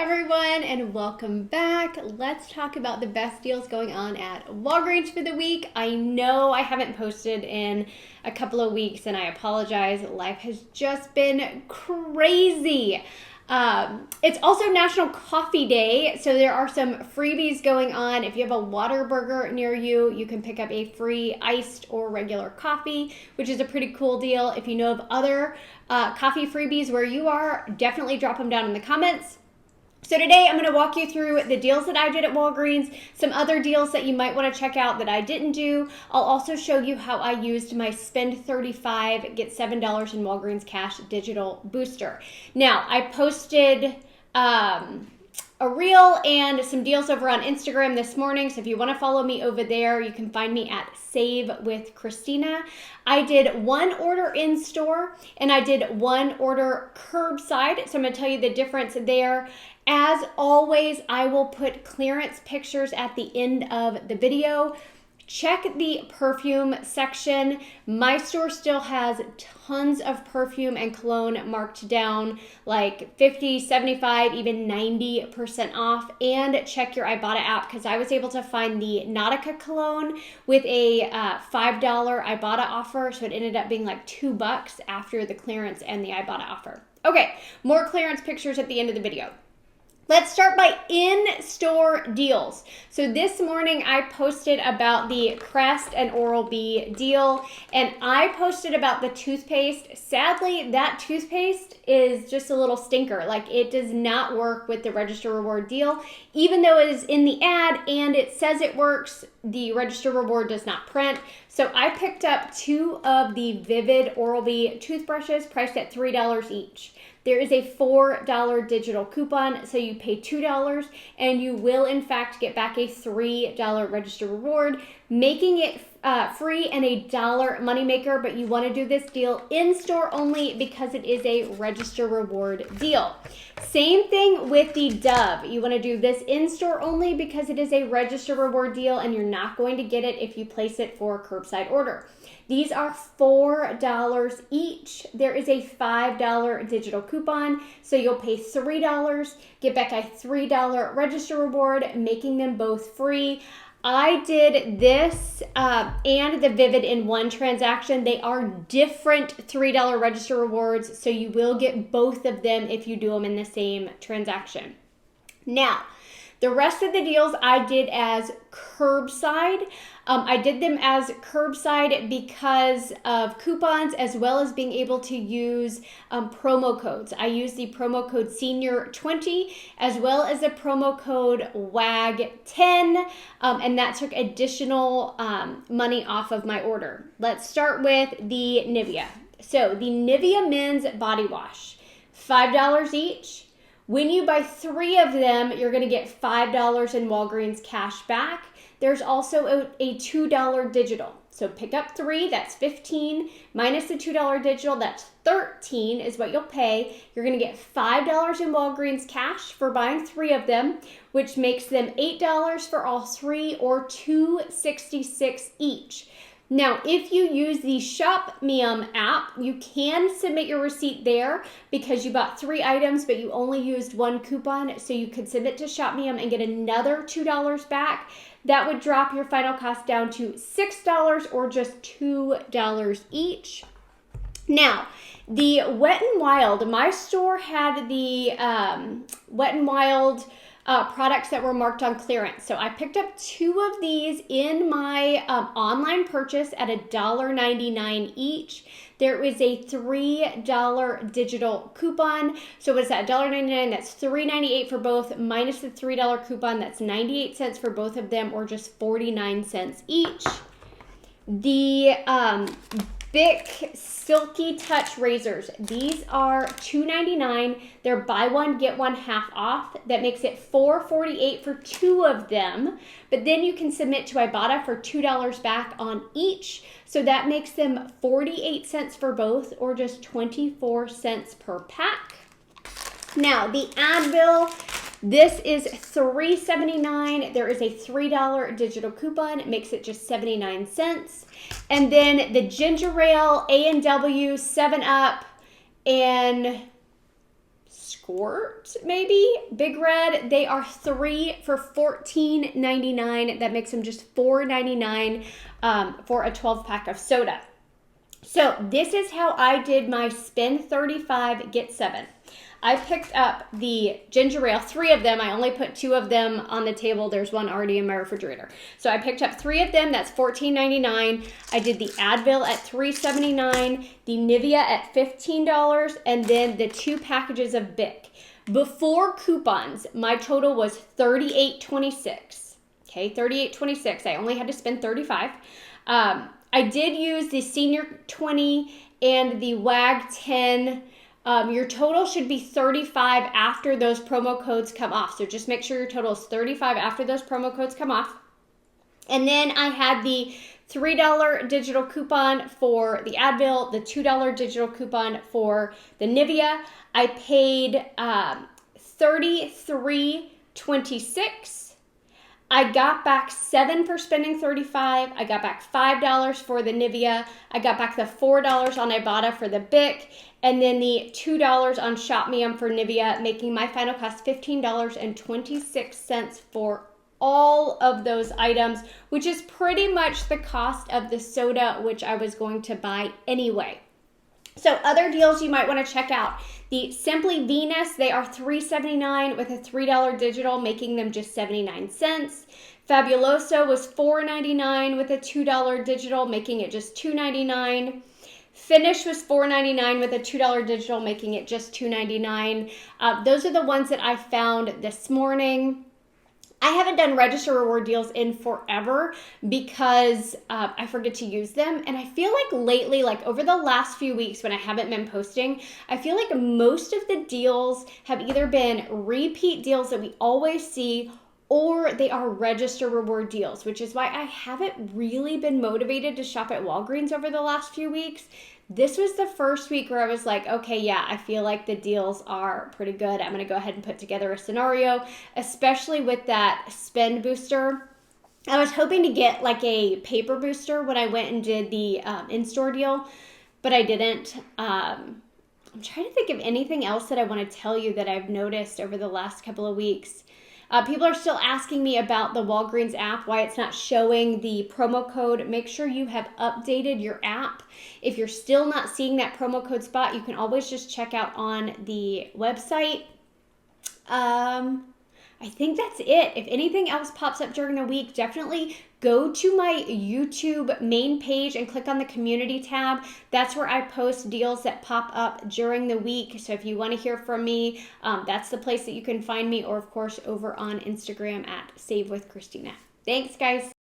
everyone, and welcome back. Let's talk about the best deals going on at Walgreens for the week. I know I haven't posted in a couple of weeks, and I apologize. Life has just been crazy. It's also National Coffee Day, so there are some freebies going on. If you have a Whataburger near you, you can pick up a free iced or regular coffee, which is a pretty cool deal. If you know of other coffee freebies where you are, definitely drop them down in the comments. So today I'm going to walk you through the deals that I did at Walgreens, some other deals that you might want to check out that I didn't do. I'll also show you how I used my spend $35, get $7 in Walgreens Cash digital booster. Now, I posted a reel and some deals over on Instagram this morning, so if you want to follow me over there, you can find me at Save with Christina. I did one order in store and I did one order curbside, so I'm going to tell you the difference there. As always, I will put clearance pictures at the end of the video. Check the perfume section. My store still has tons of perfume and cologne marked down like 50, 75, even 90% off. And check your Ibotta app because I was able to find the Nautica cologne with a $5 Ibotta offer. So it ended up being like $2 after the clearance and the Ibotta offer. Okay, more clearance pictures at the end of the video. Let's start by in-store deals. So this morning I posted about the Crest and Oral-B deal, and I posted about the toothpaste. Sadly, that toothpaste is just a little stinker. Like, it does not work with the Register Reward deal. Even though it is in the ad and it says it works, the Register Reward does not print. So I picked up two of the Vivid Oral-B toothbrushes priced at $3 each. There is a $4 digital coupon, so you pay $2 and you will in fact get back a $3 Register Reward, making it free and a $1 moneymaker, but you want to do this deal in store only because it is a Register Reward deal. Same thing with the Dove. You want to do this in store only because it is a Register Reward deal and you're not going to get it if you place it for a curbside order. These are $4 each. There is a $5 digital coupon, so you'll pay $3, get back a $3 Register Reward, making them both free. I did this and the Vivid in one transaction. They are different $3 Register Rewards, so you will get both of them if you do them in the same transaction. Now, the rest of the deals I did as curbside. I did them as curbside because of coupons as well as being able to use promo codes. I used the promo code SENIOR20 as well as the promo code WAG10, and that took additional money off of my order. Let's start with the Nivea. So the Nivea Men's Body Wash, $5 each. When you buy 3 of them, you're going to get $5 in Walgreens cash back. There's also a $2 digital. So pick up 3, that's $15, minus the $2 digital, that's $13 is what you'll pay. You're going to get $5 in Walgreens cash for buying 3 of them, which makes them $8 for all 3 or $2.66 each. Now, if you use the ShopMeum app, you can submit your receipt there because you bought 3 items, but you only used 1 coupon. So you could submit to ShopMeum and get another $2 back. That would drop your final cost down to $6 or just $2 each. Now, the Wet n Wild, my store had the Wet n Wild products that were marked on clearance. So I picked up 2 of these in my online purchase at $1.99 each. There is a $3 digital coupon. So what's that? $1.99, that's $3.98 for both, minus the $3 coupon, that's 98 cents for both of them, or just 49 cents each. The Bic Silky Touch razors. These are $2.99. They're buy one, get one half off. That makes it $4.48 for 2 of them. But then you can submit to Ibotta for $2 back on each. So that makes them 48 cents for both, or just 24 cents per pack. Now, the Advil, this is $3.79. There is a $3 digital coupon. It makes it just 79 cents. And then the Ginger Ale, A&W, 7-Up, and retort, maybe, Big Red. They are 3 for $14.99. That makes them just $4.99 for a 12-pack of soda. So this is how I did my spend 35, get 7. I picked up the ginger ale, 3 of them. I only put 2 of them on the table. There's one already in my refrigerator. So I picked up 3 of them. That's $14.99. I did the Advil at $3.79, the Nivea at $15, and then the 2 packages of Bic. Before coupons, my total was $38.26. Okay, $38.26. I only had to spend $35. I did use the Senior 20 and the WAG 10. Your total should be $35 after those promo codes come off. So just make sure your total is $35 after those promo codes come off. And then I had the $3 digital coupon for the Advil, the $2 digital coupon for the Nivea. I paid $33.26. I got back 7 for spending $35. I got back $5 for the Nivea. I got back the $4 on Ibotta for the Bic, and then the $2 on Shop Me for Nivea, making my final cost $15.26 for all of those items, which is pretty much the cost of the soda, which I was going to buy anyway. So other deals you might want to check out. The Simply Venus, they are $3.79 with a $3 digital, making them just 79 cents. Fabuloso was $4.99 with a $2 digital, making it just $2.99. Finish was $4.99 with a $2 digital, making it just $2.99. Those are the ones that I found this morning. I haven't done register reward deals in forever because I forget to use them. And I feel like lately, like over the last few weeks when I haven't been posting, I feel like most of the deals have either been repeat deals that we always see, or they are register reward deals, which is why I haven't really been motivated to shop at Walgreens over the last few weeks. This was the first week where I was like, okay, yeah, I feel like the deals are pretty good. I'm going to go ahead and put together a scenario, especially with that spend booster. I was hoping to get like a paper booster when I went and did the in-store deal, but I didn't. I'm trying to think of anything else that I want to tell you that I've noticed over the last couple of weeks. People are still asking me about the Walgreens app, why it's not showing the promo code. Make sure you have updated your app. If you're still not seeing that promo code spot, you can always just check out on the website. I think that's it. If anything else pops up during the week, definitely go to my YouTube main page and click on the community tab. That's where I post deals that pop up during the week. So if you want to hear from me, that's the place that you can find me, or of course over on Instagram at Save with Christina. Thanks, guys.